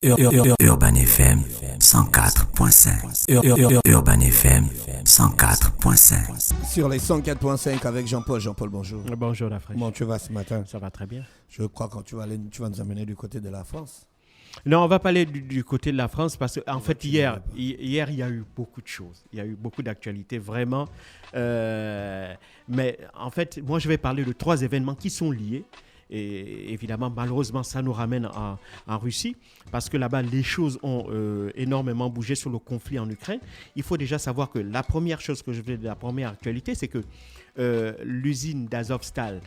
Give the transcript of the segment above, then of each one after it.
Urban FM 104.5. Urban FM 104.5. Sur les 104.5 avec Jean-Paul. Jean-Paul, bonjour. Bonjour, la fraîche. Comment tu vas ce matin? Ça va très bien. Je crois que tu vas nous amener du côté de la France. Non, on va parler du côté de la France parce qu'en fait, hier, il y a eu beaucoup de choses. Il y a eu beaucoup d'actualités, vraiment. Mais en fait, moi, je vais parler de 3 événements qui sont liés. Et évidemment, malheureusement, ça nous ramène en Russie parce que là-bas, les choses ont énormément bougé sur le conflit en Ukraine. Il faut déjà savoir que la première chose que je veux dire, la première actualité, c'est que l'usine d'Azovstal,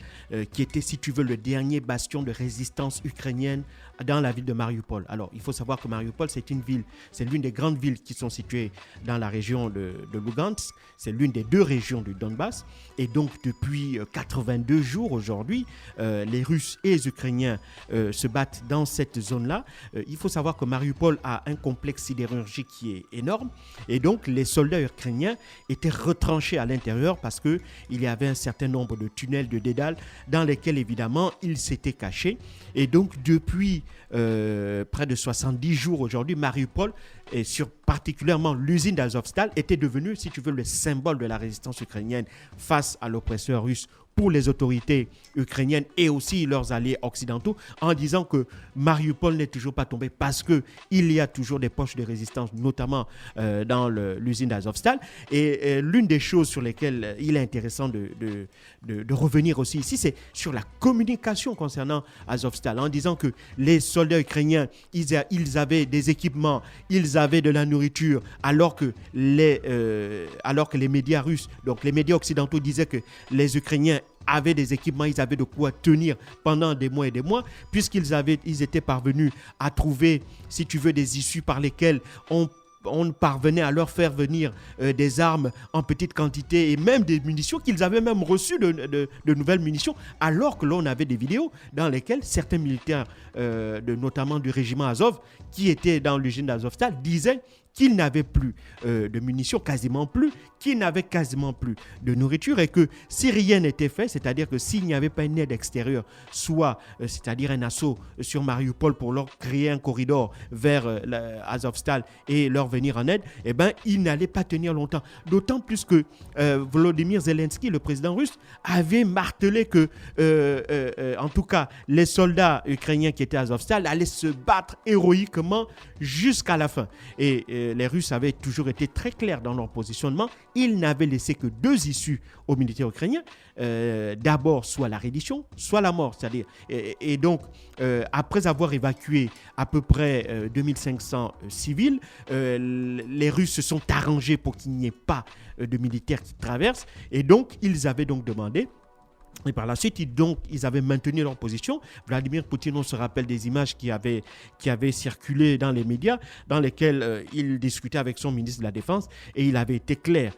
qui était, si tu veux, le dernier bastion de résistance ukrainienne dans la ville de Mariupol. Alors, il faut savoir que Mariupol, c'est une ville, c'est l'une des grandes villes qui sont situées dans la région de Lugansk. C'est l'une des 2 régions du Donbass. Et donc, depuis 82 jours aujourd'hui, les Russes et les Ukrainiens se battent dans cette zone-là. Il faut savoir que Mariupol a un complexe sidérurgique qui est énorme. Et donc, les soldats ukrainiens étaient retranchés à l'intérieur parce qu'il y avait un certain nombre de tunnels, de dédales, dans lesquels, évidemment, ils s'étaient cachés. Et donc, depuis près de 70 jours aujourd'hui, Mariupol, et particulièrement l'usine d'Azovstal, était devenue, si tu veux, le symbole de la résistance ukrainienne face à l'oppresseur russe pour les autorités ukrainiennes et aussi leurs alliés occidentaux, en disant que Mariupol n'est toujours pas tombé parce qu'il y a toujours des poches de résistance, notamment dans l'usine d'Azovstal. Et l'une des choses sur lesquelles il est intéressant de revenir aussi ici, c'est sur la communication concernant Azovstal, en disant que les soldats ukrainiens, ils avaient des équipements, ils avaient de la nourriture, alors que les médias russes, donc les médias occidentaux disaient que les Ukrainiens avaient des équipements, ils avaient de quoi tenir pendant des mois et des mois, ils étaient parvenus à trouver, si tu veux, des issues par lesquelles on parvenait à leur faire venir des armes en petite quantité et même des munitions, qu'ils avaient même reçu de nouvelles munitions, alors que l'on avait des vidéos dans lesquelles certains militaires, notamment du régiment Azov, qui étaient dans l'usine d'Azovstal, disaient qu'ils n'avaient plus de munitions, quasiment plus, qu'ils n'avaient quasiment plus de nourriture et que si rien n'était fait, c'est-à-dire que s'il n'y avait pas une aide extérieure, soit, c'est-à-dire un assaut sur Mariupol pour leur créer un corridor vers Azovstal et leur venir en aide, eh ben, ils n'allaient pas tenir longtemps. D'autant plus que Volodymyr Zelensky, le président russe, avait martelé que, en tout cas, les soldats ukrainiens qui étaient à Azovstal allaient se battre héroïquement jusqu'à la fin. Et les Russes avaient toujours été très clairs dans leur positionnement. Ils n'avaient laissé que 2 issues aux militaires ukrainiens. D'abord, soit la reddition, soit la mort. C'est-à-dire, et donc, après avoir évacué à peu près 2500 civils, les Russes se sont arrangés pour qu'il n'y ait pas de militaires qui traversent. Et donc, ils avaient donc demandé. Et par la suite, ils avaient maintenu leur position. Vladimir Poutine, on se rappelle des images qui avaient circulé dans les médias, dans lesquelles il discutait avec son ministre de la Défense, et il avait été clair.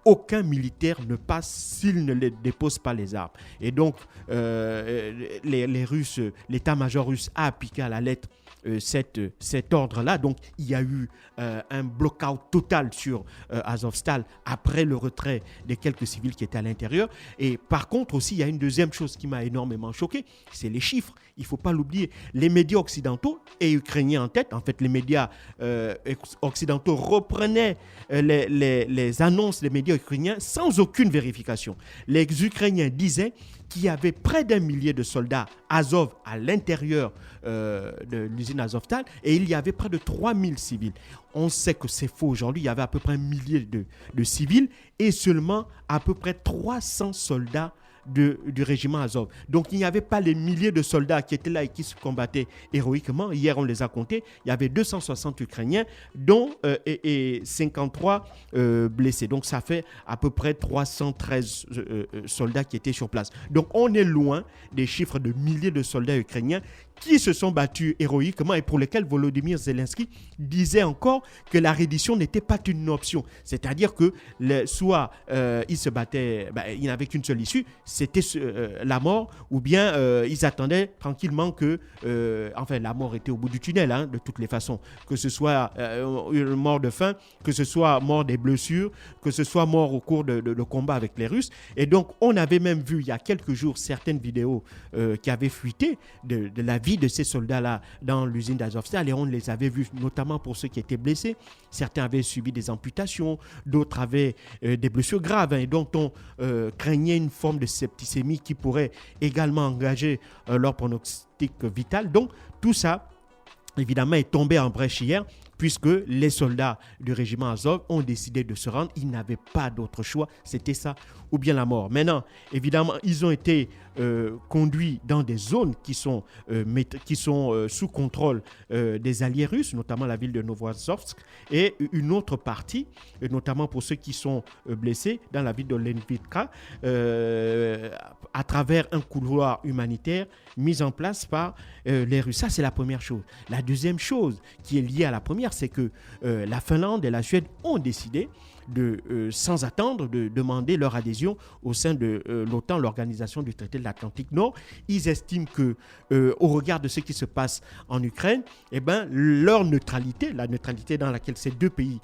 Aucun militaire ne passe s'il ne dépose pas les armes. Et donc, les Russes, l'état-major russe a appliqué à la lettre cet ordre-là. Donc, il y a eu un block-out total sur Azovstal après le retrait des quelques civils qui étaient à l'intérieur. Et par contre aussi, il y a une deuxième chose qui m'a énormément choqué, c'est les chiffres. Il ne faut pas l'oublier. Les médias occidentaux et ukrainiens en tête, en fait, les médias occidentaux reprenaient les annonces des médias ukrainiens sans aucune vérification. Les Ukrainiens disaient qu'il y avait près d'1 millier de soldats Azov à l'intérieur de l'usine Azovstal et il y avait près de 3000 civils. On sait que c'est faux aujourd'hui. Il y avait à peu près 1 millier de civils et seulement à peu près 300 soldats du régiment Azov. Donc, il n'y avait pas les milliers de soldats qui étaient là et qui se combattaient héroïquement. Hier, on les a comptés. Il y avait 260 Ukrainiens, dont 53 blessés. Donc, ça fait à peu près 313 soldats qui étaient sur place. Donc, on est loin des chiffres de milliers de soldats ukrainiens qui se sont battus héroïquement et pour lesquels Volodymyr Zelensky disait encore que la reddition n'était pas une option. C'est-à-dire que soit ils se battaient, il n'avait qu'une seule issue, c'était la mort, ou bien ils attendaient tranquillement que, la mort était au bout du tunnel, de toutes les façons, que ce soit une mort de faim, que ce soit mort des blessures, que ce soit mort au cours de combat avec les Russes. Et donc, on avait même vu il y a quelques jours certaines vidéos qui avaient fuité de la vie de ces soldats-là dans l'usine d'Azovstal et on les avait vus, notamment pour ceux qui étaient blessés. Certains avaient subi des amputations, d'autres avaient des blessures graves et donc on craignait une forme de septicémie qui pourrait également engager leur pronostic vital. Donc tout ça, évidemment, est tombé en brèche hier puisque les soldats du régiment Azov ont décidé de se rendre. Ils n'avaient pas d'autre choix, c'était ça ou bien la mort. Maintenant, évidemment, ils ont été conduits dans des zones qui sont sous contrôle des alliés russes, notamment la ville de Novozovsk, et une autre partie, notamment pour ceux qui sont blessés, dans la ville de Lenivka, à travers un couloir humanitaire mis en place par les Russes. Ça, c'est la première chose. La deuxième chose qui est liée à la première, c'est que la Finlande et la Suède ont décidé sans attendre, de demander leur adhésion au sein de l'OTAN, l'organisation du traité de l'Atlantique Nord. Ils estiment que, au regard de ce qui se passe en Ukraine, leur neutralité, la neutralité dans laquelle ces deux pays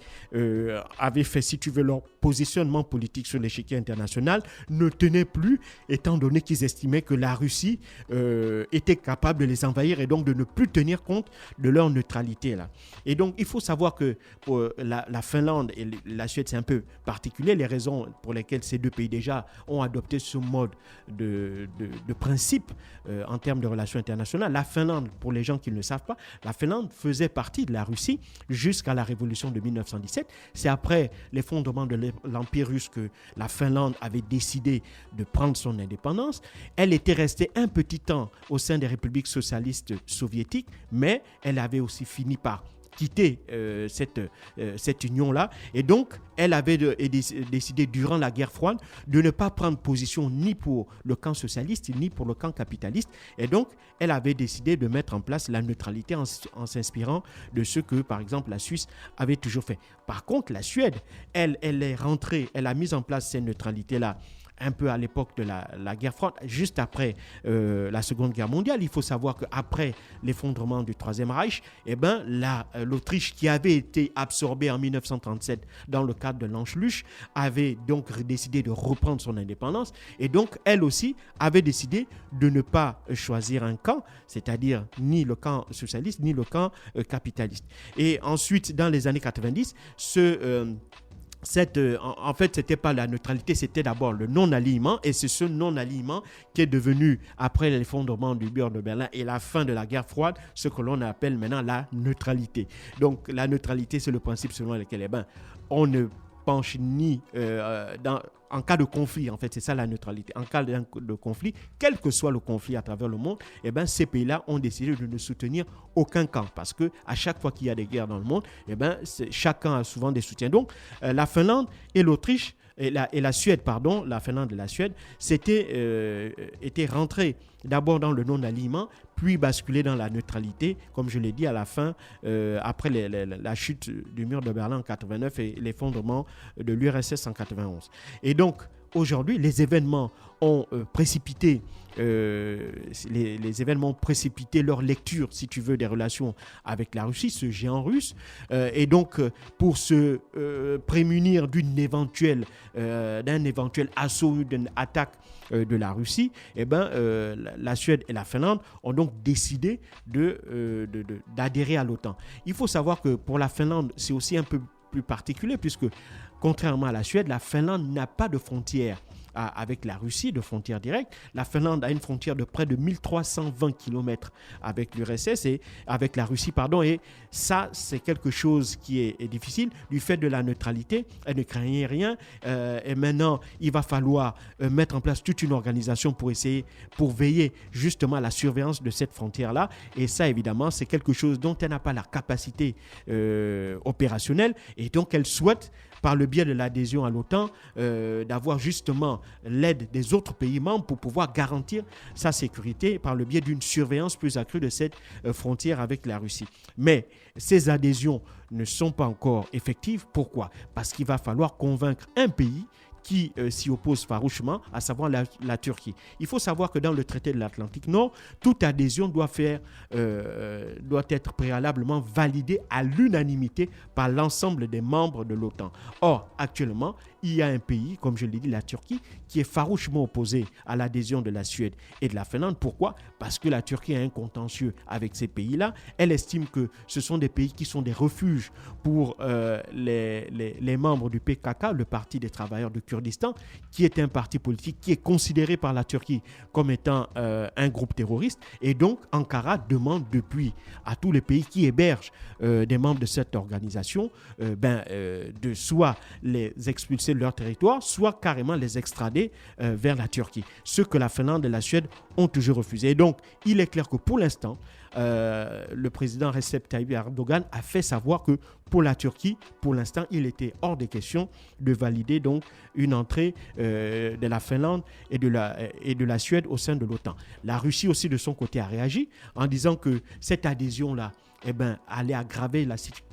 avaient fait, si tu veux, leur positionnement politique sur l'échiquier international, ne tenait plus, étant donné qu'ils estimaient que la Russie était capable de les envahir et donc de ne plus tenir compte de leur neutralité là. Et donc, il faut savoir que pour la Finlande et la Suède, c'est un peu particulier, les raisons pour lesquelles ces deux pays déjà ont adopté ce mode de principe en termes de relations internationales. La Finlande, pour les gens qui ne le savent pas, la Finlande faisait partie de la Russie jusqu'à la révolution de 1917. C'est après l'effondrement de l'Empire russe que la Finlande avait décidé de prendre son indépendance. Elle était restée un petit temps au sein des républiques socialistes soviétiques, mais elle avait aussi fini par quitter cette union-là. Et donc, elle avait décidé, durant la guerre froide, de ne pas prendre position ni pour le camp socialiste, ni pour le camp capitaliste. Et donc, elle avait décidé de mettre en place la neutralité en s'inspirant de ce que, par exemple, la Suisse avait toujours fait. Par contre, la Suède, elle est rentrée, elle a mis en place cette neutralité-là un peu à l'époque de la guerre froide, juste après la Seconde Guerre mondiale. Il faut savoir qu'après l'effondrement du Troisième Reich, l'Autriche, qui avait été absorbée en 1937 dans le cadre de l'Anschluss, avait donc décidé de reprendre son indépendance. Et donc, elle aussi avait décidé de ne pas choisir un camp, c'est-à-dire ni le camp socialiste, ni le camp capitaliste. Et ensuite, dans les années 90, en fait, ce n'était pas la neutralité, c'était d'abord le non-alignement, et c'est ce non-alignement qui est devenu, après l'effondrement du mur de Berlin et la fin de la guerre froide, ce que l'on appelle maintenant la neutralité. Donc, la neutralité, c'est le principe selon lequel on ne penche ni en cas de conflit, en fait, c'est ça la neutralité. En cas de conflit, quel que soit le conflit à travers le monde, ces pays-là ont décidé de ne soutenir aucun camp parce que à chaque fois qu'il y a des guerres dans le monde, chaque camp a souvent des soutiens. Donc, la Finlande et l'Autriche et la Suède, pardon, la Finlande et la Suède, étaient rentrés d'abord dans le non-alignement, puis basculés dans la neutralité, comme je l'ai dit à la fin, après la chute du mur de Berlin en 89 et l'effondrement de l'URSS en 91. Et donc, aujourd'hui, les événements ont précipité leur lecture, si tu veux, des relations avec la Russie, ce géant russe. Et donc, pour se prémunir d'un éventuel assaut ou d'une attaque de la Russie, la Suède et la Finlande ont donc décidé d'adhérer à l'OTAN. Il faut savoir que pour la Finlande, c'est aussi un peu plus particulier puisque, contrairement à la Suède, la Finlande n'a pas de frontière avec la Russie, de frontière directe. La Finlande a une frontière de près de 1320 km avec l'URSS et avec la Russie, et ça, c'est quelque chose qui est difficile du fait de la neutralité. Elle ne craignait rien et maintenant, il va falloir mettre en place toute une organisation pour veiller justement à la surveillance de cette frontière-là. Et ça, évidemment, c'est quelque chose dont elle n'a pas la capacité opérationnelle et donc elle souhaite, par le biais de l'adhésion à l'OTAN, d'avoir justement l'aide des autres pays membres pour pouvoir garantir sa sécurité par le biais d'une surveillance plus accrue de cette frontière avec la Russie. Mais ces adhésions ne sont pas encore effectives. Pourquoi ? Parce qu'il va falloir convaincre un pays qui s'y oppose farouchement, à savoir la Turquie. Il faut savoir que dans le traité de l'Atlantique Nord, toute adhésion doit être préalablement validée à l'unanimité par l'ensemble des membres de l'OTAN. Or, actuellement, il y a un pays, comme je l'ai dit, la Turquie, qui est farouchement opposé à l'adhésion de la Suède et de la Finlande. Pourquoi ? Parce que la Turquie a un contentieux avec ces pays-là. Elle estime que ce sont des pays qui sont des refuges pour les membres du PKK, le Parti des travailleurs du Kurdistan, qui est un parti politique qui est considéré par la Turquie comme étant un groupe terroriste. Et donc, Ankara demande depuis à tous les pays qui hébergent des membres de cette organisation de soit les expulser de leur territoire, soit carrément les extrader vers la Turquie. Ce que la Finlande et la Suède ont toujours refusé. Et donc, il est clair que pour l'instant, le président Recep Tayyip Erdogan a fait savoir que pour la Turquie, pour l'instant, il était hors de question de valider donc une entrée de la Finlande et de la Suède au sein de l'OTAN. La Russie aussi, de son côté, a réagi en disant que cette adhésion-là allait aggraver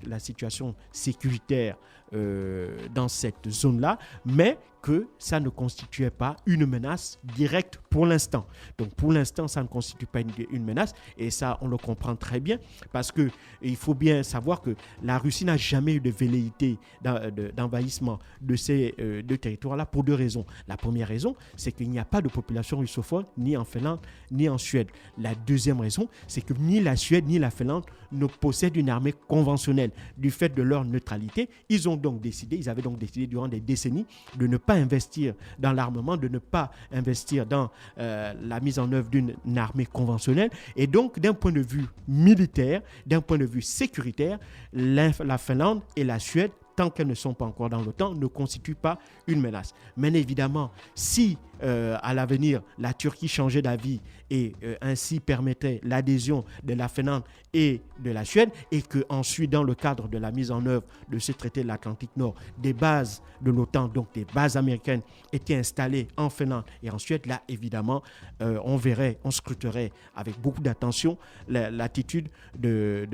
la situation sécuritaire dans cette zone-là, mais que ça ne constituait pas une menace directe pour l'instant. Donc pour l'instant, ça ne constitue pas une menace, et ça, on le comprend très bien, parce qu'il faut bien savoir que la Russie n'a jamais eu de velléité d'envahissement de ces deux territoires-là pour deux raisons. La première raison, c'est qu'il n'y a pas de population russophone ni en Finlande ni en Suède. La deuxième raison, c'est que ni la Suède ni la Finlande ne possèdent une armée conventionnelle. Du fait de leur neutralité, ils avaient donc décidé durant des décennies de ne pas investir dans l'armement, de ne pas investir dans la mise en œuvre d'une armée conventionnelle. Et donc, d'un point de vue militaire, d'un point de vue sécuritaire, la Finlande et la Suède, tant qu'elles ne sont pas encore dans l'OTAN, ne constituent pas une menace. Mais évidemment, si à l'avenir, la Turquie changeait d'avis et ainsi permettait l'adhésion de la Finlande et de la Suède, et qu'ensuite, dans le cadre de la mise en œuvre de ce traité de l'Atlantique Nord, des bases de l'OTAN, donc des bases américaines, étaient installées en Finlande et en Suède, là, évidemment, on scruterait avec beaucoup d'attention l'attitude de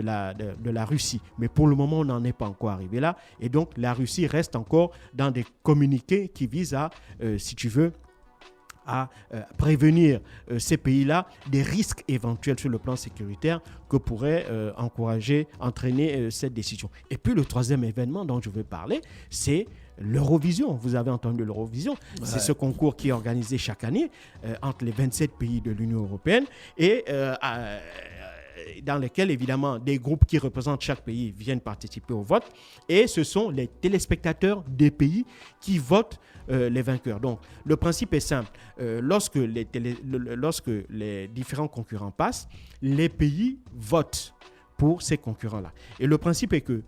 la Russie. Mais pour le moment, on n'en est pas encore arrivé là. Et donc, la Russie reste encore dans des communiqués qui visent à, si tu veux, à prévenir ces pays-là des risques éventuels sur le plan sécuritaire que pourrait entraîner cette décision. Et puis le troisième événement dont je veux parler, c'est l'Eurovision. Vous avez entendu l'Eurovision. Ouais. C'est ce concours qui est organisé chaque année entre les 27 pays de l'Union européenne et dans lesquels, évidemment, des groupes qui représentent chaque pays viennent participer au vote. Et ce sont les téléspectateurs des pays qui votent les vainqueurs. Donc, le principe est simple. Lorsque les différents concurrents passent, les pays votent pour ces concurrents-là. Et le principe est que,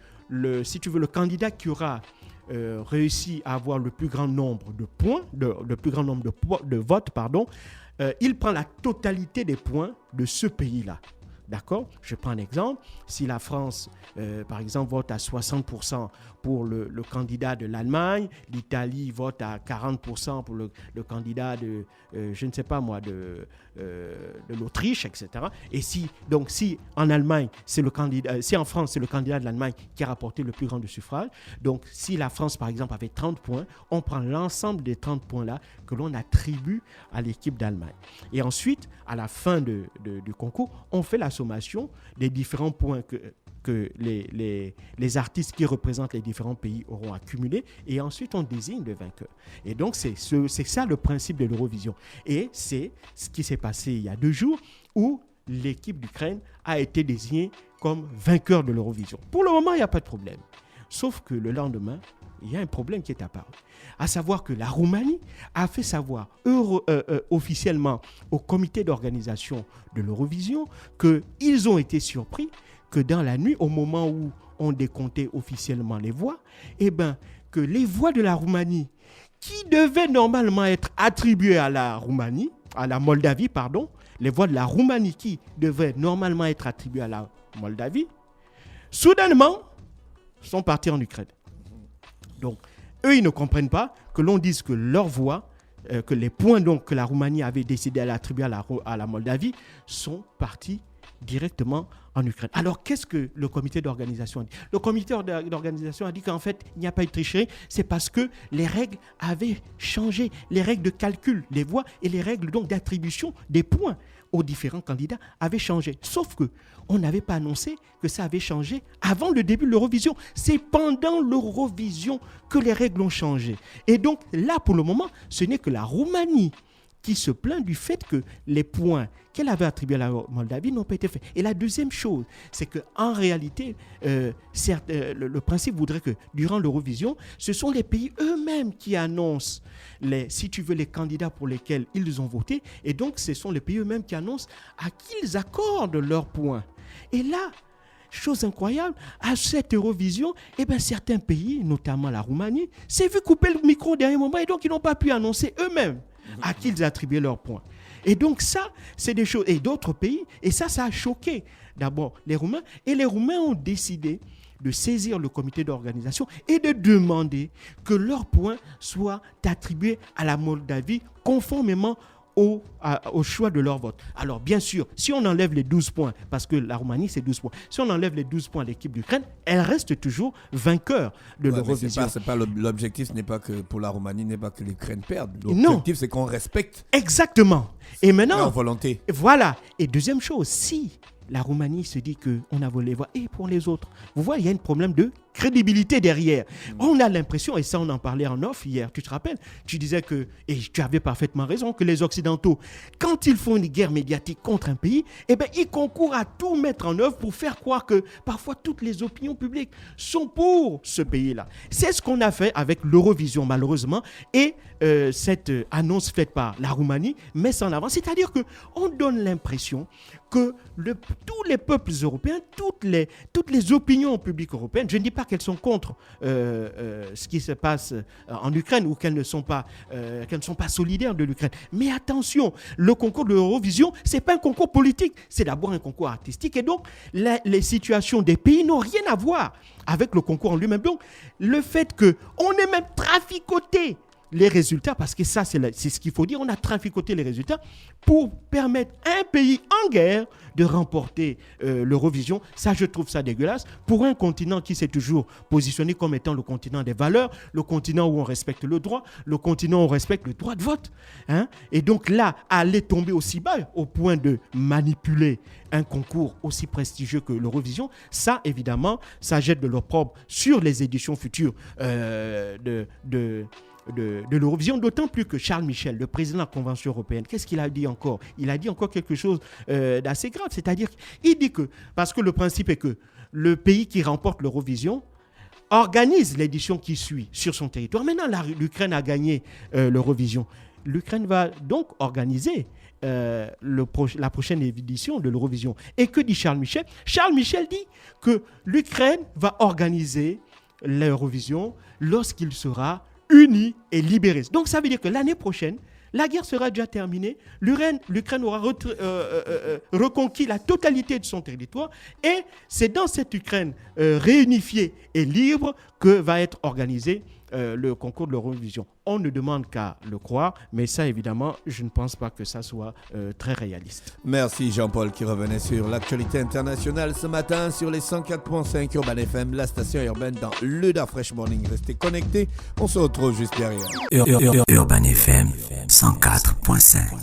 si tu veux, le candidat qui aura réussi à avoir le plus grand nombre de points, le plus grand nombre de votes, il prend la totalité des points de ce pays-là. D'accord ? Je prends un exemple. Si la France, par exemple, vote à 60% pour le candidat de l'Allemagne, l'Italie vote à 40% pour le candidat de, je ne sais pas moi, de l'Autriche, etc. Et si en Allemagne, si en France, c'est le candidat de l'Allemagne qui a rapporté le plus grand de suffrages, donc si la France, par exemple, avait 30 points, on prend l'ensemble des 30 points-là que l'on attribue à l'équipe d'Allemagne. Et ensuite, à la fin du concours, on fait la sommation des différents points que les artistes qui représentent les différents pays auront accumulés, et ensuite on désigne le vainqueur. Et donc c'est ça le principe de l'Eurovision. Et c'est ce qui s'est passé il y a 2 jours où l'équipe d'Ukraine a été désignée comme vainqueur de l'Eurovision. Pour le moment, il n'y a pas de problème. Sauf que le lendemain, il y a un problème qui est apparu. À savoir que la Roumanie a fait savoir officiellement au comité d'organisation de l'Eurovision qu'ils ont été surpris que dans la nuit, au moment où on décomptait officiellement les voix, que les voix de la Roumanie, qui devaient normalement être attribuées à la Moldavie, les voix de la Roumanie qui devaient normalement être attribuées à la Moldavie, soudainement, sont partis en Ukraine. Donc, eux, ils ne comprennent pas que l'on dise que leurs voix, que les points donc, que la Roumanie avait décidé d'attribuer à la Moldavie, sont partis directement en Ukraine. Alors, qu'est-ce que le comité d'organisation a dit? Le comité d'organisation a dit qu'en fait, il n'y a pas eu de tricherie. C'est parce que les règles avaient changé. Les règles de calcul des voix et les règles donc d'attribution des points aux différents candidats avaient changé. Sauf que on n'avait pas annoncé que ça avait changé avant le début de l'Eurovision. C'est pendant l'Eurovision que les règles ont changé. Et donc, là, pour le moment, ce n'est que la Roumanie qui se plaint du fait que les points qu'elle avait attribués à la Moldavie n'ont pas été faits. Et la deuxième chose, c'est qu'en réalité, le principe voudrait que durant l'Eurovision, ce sont les pays eux-mêmes qui annoncent, si tu veux, les candidats pour lesquels ils ont voté. Et donc, ce sont les pays eux-mêmes qui annoncent à qui ils accordent leurs points. Et là, chose incroyable, à cette Eurovision, certains pays, notamment la Roumanie, s'est vu couper le micro au dernier moment et donc ils n'ont pas pu annoncer eux-mêmes à qui ils attribuaient leurs points. Et donc ça, c'est des choses. Et d'autres pays, et ça a choqué d'abord les Roumains. Et les Roumains ont décidé de saisir le comité d'organisation et de demander que leurs points soient attribués à la Moldavie conformément au choix de leur vote. Alors bien sûr, si on enlève les 12 points, parce que la Roumanie c'est 12 points, si on enlève les 12 points à l'équipe d'Ukraine, elle reste toujours vainqueur de l'Eurovision. L'objectif n'est pas que pour la Roumanie, n'est pas que l'Ukraine perde. L'objectif c'est qu'on respecte. Exactement. Et maintenant, leur volonté. Voilà. Et deuxième chose, si la Roumanie se dit qu'on a volé les voix, et pour les autres, vous voyez, il y a un problème de crédibilité derrière. On a l'impression, et ça on en parlait en off hier, tu te rappelles, tu disais que, et tu avais parfaitement raison, que les Occidentaux, quand ils font une guerre médiatique contre un pays, ils concourent à tout mettre en œuvre pour faire croire que parfois toutes les opinions publiques sont pour ce pays-là. C'est ce qu'on a fait avec l'Eurovision malheureusement, et cette annonce faite par la Roumanie met ça en avant. C'est-à-dire qu'on donne l'impression que tous les peuples européens, toutes les opinions publiques européennes, je ne dis pas qu'elles sont contre ce qui se passe en Ukraine ou qu'elles ne sont pas solidaires de l'Ukraine. Mais attention, le concours de l'Eurovision, ce n'est pas un concours politique, c'est d'abord un concours artistique. Et donc, les situations des pays n'ont rien à voir avec le concours en lui-même. Donc, le fait qu'on ait même traficoté les résultats, parce que ça, c'est ce qu'il faut dire, on a traficoté les résultats pour permettre à un pays en guerre de remporter l'Eurovision. Ça, je trouve ça dégueulasse. Pour un continent qui s'est toujours positionné comme étant le continent des valeurs, le continent où on respecte le droit, le continent où on respecte le droit de vote. Et donc là, aller tomber aussi bas au point de manipuler un concours aussi prestigieux que l'Eurovision, ça, évidemment, ça jette de l'opprobre sur les éditions futures de l'Eurovision, d'autant plus que Charles Michel, le président de la Convention européenne, qu'est-ce qu'il a dit encore? Il a dit encore quelque chose d'assez grave, c'est-à-dire qu'il dit que, parce que le principe est que le pays qui remporte l'Eurovision organise l'édition qui suit sur son territoire. Maintenant, l'Ukraine a gagné l'Eurovision. L'Ukraine va donc organiser la prochaine édition de l'Eurovision. Et que dit Charles Michel? Charles Michel dit que l'Ukraine va organiser l'Eurovision lorsqu'il sera unis et libérés. Donc ça veut dire que l'année prochaine, la guerre sera déjà terminée, l'Ukraine aura reconquis la totalité de son territoire et c'est dans cette Ukraine réunifiée et libre que va être organisé le concours de l'Eurovision. On ne demande qu'à le croire, mais ça évidemment, je ne pense pas que ça soit très réaliste. Merci Jean-Paul qui revenait sur l'actualité internationale ce matin sur les 104.5 Urban FM, la station urbaine dans le Da Fresh Morning. Restez connectés, on se retrouve juste derrière. Urban FM 104.5.